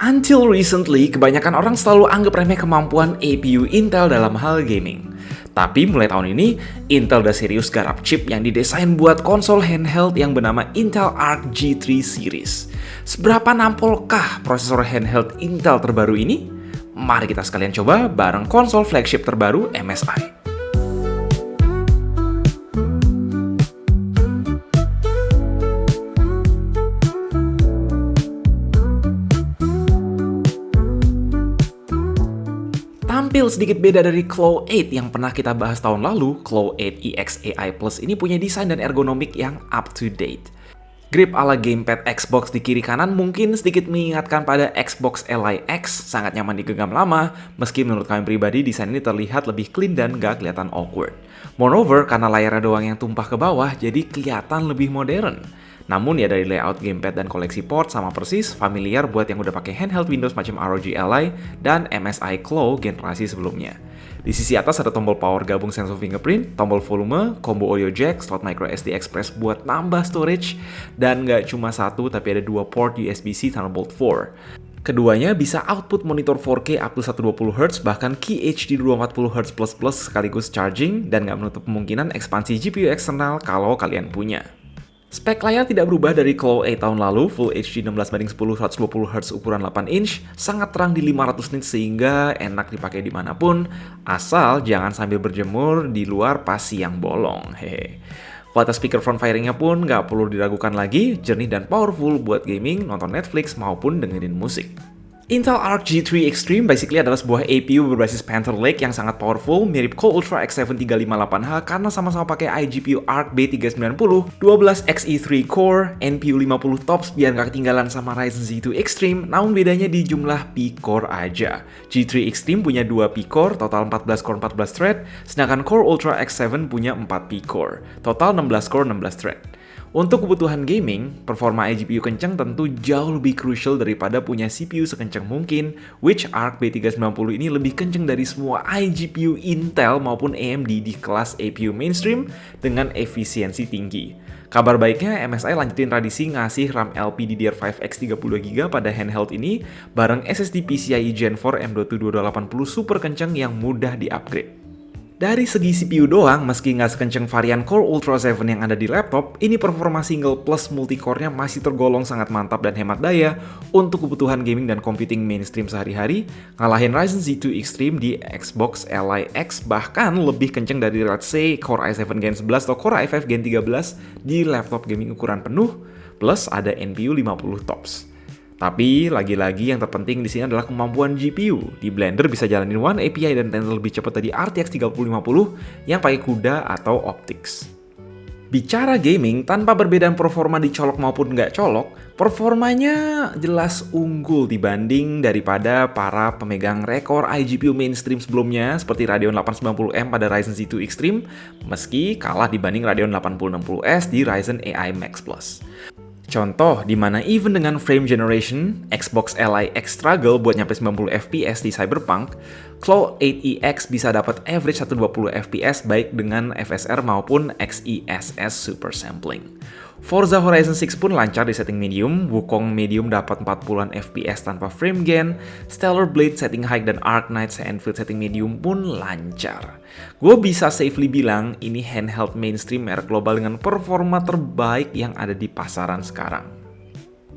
Until recently, kebanyakan orang selalu anggap remeh kemampuan APU Intel dalam hal gaming. Tapi mulai tahun ini, Intel udah serius garap chip yang didesain buat konsol handheld yang bernama Intel Arc G3 Series. Seberapa nampolkah prosesor handheld Intel terbaru ini? Mari kita sekalian coba bareng konsol flagship terbaru MSI. Tampil sedikit beda dari Claw 8 yang pernah kita bahas tahun lalu, Claw 8 EX AI Plus ini punya desain dan ergonomik yang up to date. Grip ala gamepad Xbox di kiri kanan mungkin sedikit mengingatkan pada Xbox Ally X, sangat nyaman digenggam lama, meski menurut kami pribadi desain ini terlihat lebih clean dan gak kelihatan awkward. Moreover, karena layarnya doang yang tumpah ke bawah, jadi kelihatan lebih modern. Namun ya dari layout gamepad dan koleksi port sama persis, familiar buat yang udah pakai handheld Windows macam ROG Ally dan MSI Claw generasi sebelumnya. Di sisi atas ada tombol power gabung sensor fingerprint, tombol volume, combo audio jack, slot micro SD Express buat nambah storage, dan nggak cuma satu tapi ada dua port USB-C Thunderbolt 4. Keduanya bisa output monitor 4K up to 120Hz, bahkan QHD 240Hz++ sekaligus charging, dan nggak menutup kemungkinan ekspansi GPU eksternal kalau kalian punya. Spek layar tidak berubah dari Claw 8 tahun lalu, Full HD 16:10 120Hz ukuran 8 inch, sangat terang di 500 nits sehingga enak dipakai dimanapun, asal jangan sambil berjemur di luar pas siang bolong, hehe. Kualitas speaker front firing-nya pun nggak perlu diragukan lagi, jernih dan powerful buat gaming, nonton Netflix, maupun dengerin musik. Intel Arc G3 Extreme basically adalah sebuah APU berbasis Panther Lake yang sangat powerful, mirip Core Ultra X7 358H karena sama-sama pakai iGPU Arc B390, 12Xe3 core, NPU 50 TOPS biar gak ketinggalan sama Ryzen Z2 Extreme, namun bedanya di jumlah P-core aja. G3 Extreme punya 2 P-core, total 14 core 14 thread, sedangkan Core Ultra X7 punya 4 P-core, total 16 core 16 thread. Untuk kebutuhan gaming, performa iGPU kencang tentu jauh lebih crucial daripada punya CPU sekencang mungkin, which Arc B390 ini lebih kencang dari semua iGPU Intel maupun AMD di kelas APU mainstream dengan efisiensi tinggi. Kabar baiknya, MSI lanjutin tradisi ngasih RAM LPDDR5X 32GB pada handheld ini bareng SSD PCIe Gen 4 M.2 2280 super kencang yang mudah di-upgrade. Dari segi CPU doang, meski nggak sekencang varian Core Ultra 7 yang ada di laptop, ini performa single plus multi-core-nya masih tergolong sangat mantap dan hemat daya untuk kebutuhan gaming dan computing mainstream sehari-hari, ngalahin Ryzen Z2 Extreme di Xbox Ally X, bahkan lebih kencang dari let's say Core i7 Gen 11 atau Core i5 Gen 13 di laptop gaming ukuran penuh, plus ada NPU 50 TOPS. Tapi, lagi-lagi yang terpenting di sini adalah kemampuan GPU. Di Blender bisa jalanin One API dan Tensor lebih cepat dari RTX 3050 yang pakai CUDA atau Optix. Bicara gaming, tanpa perbedaan performa dicolok maupun nggak colok, performanya jelas unggul dibanding daripada para pemegang rekor iGPU mainstream sebelumnya seperti Radeon 890M pada Ryzen Z2 Extreme, meski kalah dibanding Radeon 8060S di Ryzen AI Max Plus. Contoh, di mana even dengan frame generation, Xbox Ally X struggle buat nyampe 90 FPS di Cyberpunk, Claw 8EX bisa dapat average 120 FPS baik dengan FSR maupun XeSS Super Sampling. Forza Horizon 6 pun lancar di setting medium, Wukong medium dapat 40-an FPS tanpa frame gain, Stellar Blade setting high dan Arknight Sandfield setting medium pun lancar. Gue bisa safely bilang ini handheld mainstream merek global dengan performa terbaik yang ada di pasaran sekarang.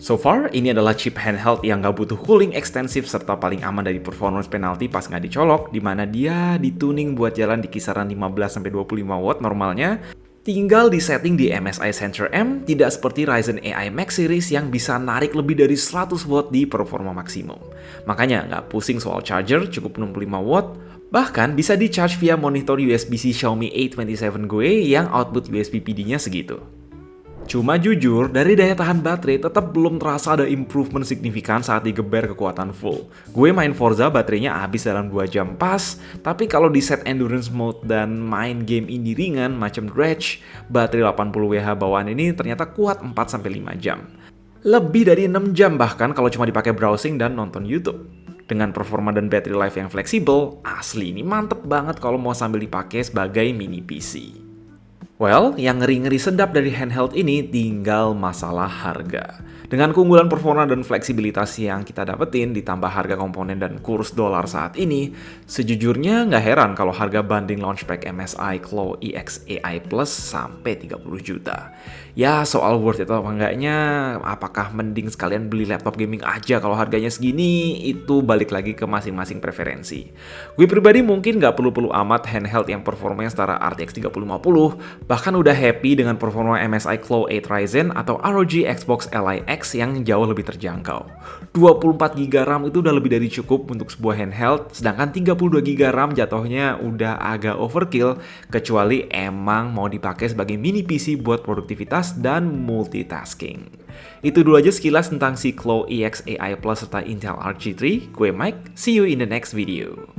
So far, ini adalah chip handheld yang gak butuh cooling ekstensif serta paling aman dari performance penalti pas nggak dicolok, dimana dia dituning buat jalan di kisaran 15-25 watt normalnya. Tinggal disetting di MSI Center M, tidak seperti Ryzen AI Max Series yang bisa narik lebih dari 100 watt di performa maksimum. Makanya nggak pusing soal charger, cukup 65 watt, bahkan bisa di-charge via monitor USB-C Xiaomi A27 gue yang output USB PD-nya segitu. Cuma jujur, dari daya tahan baterai tetap belum terasa ada improvement signifikan saat digeber kekuatan full. Gue main Forza baterainya habis dalam 2 jam pas, tapi kalau di set endurance mode dan main game indie ringan macam Dredge, baterai 80Wh bawaan ini ternyata kuat 4-5 jam. Lebih dari 6 jam bahkan kalau cuma dipakai browsing dan nonton YouTube. Dengan performa dan battery life yang fleksibel, asli ini mantep banget kalau mau sambil dipakai sebagai mini PC. Well, yang ngeri-ngeri sedap dari handheld ini tinggal masalah harga. Dengan keunggulan performa dan fleksibilitas yang kita dapetin, ditambah harga komponen dan kurs dolar saat ini, sejujurnya nggak heran kalau harga banding launchpad MSI Claw EX AI Plus sampai 30 juta. Ya, soal worth it atau enggaknya, apakah mending sekalian beli laptop gaming aja kalau harganya segini, itu balik lagi ke masing-masing preferensi. Gue pribadi mungkin nggak perlu-perlu amat handheld yang performanya setara RTX 3050, bahkan udah happy dengan performa MSI Claw 8 Ryzen atau ROG Xbox Ally X yang jauh lebih terjangkau. 24GB RAM itu udah lebih dari cukup untuk sebuah handheld, sedangkan 32GB RAM jatuhnya udah agak overkill, kecuali emang mau dipakai sebagai mini PC buat produktivitas dan multitasking. Itu dulu aja sekilas tentang si Claw EX AI Plus serta Intel Arc G3. Gue Mike, see you in the next video.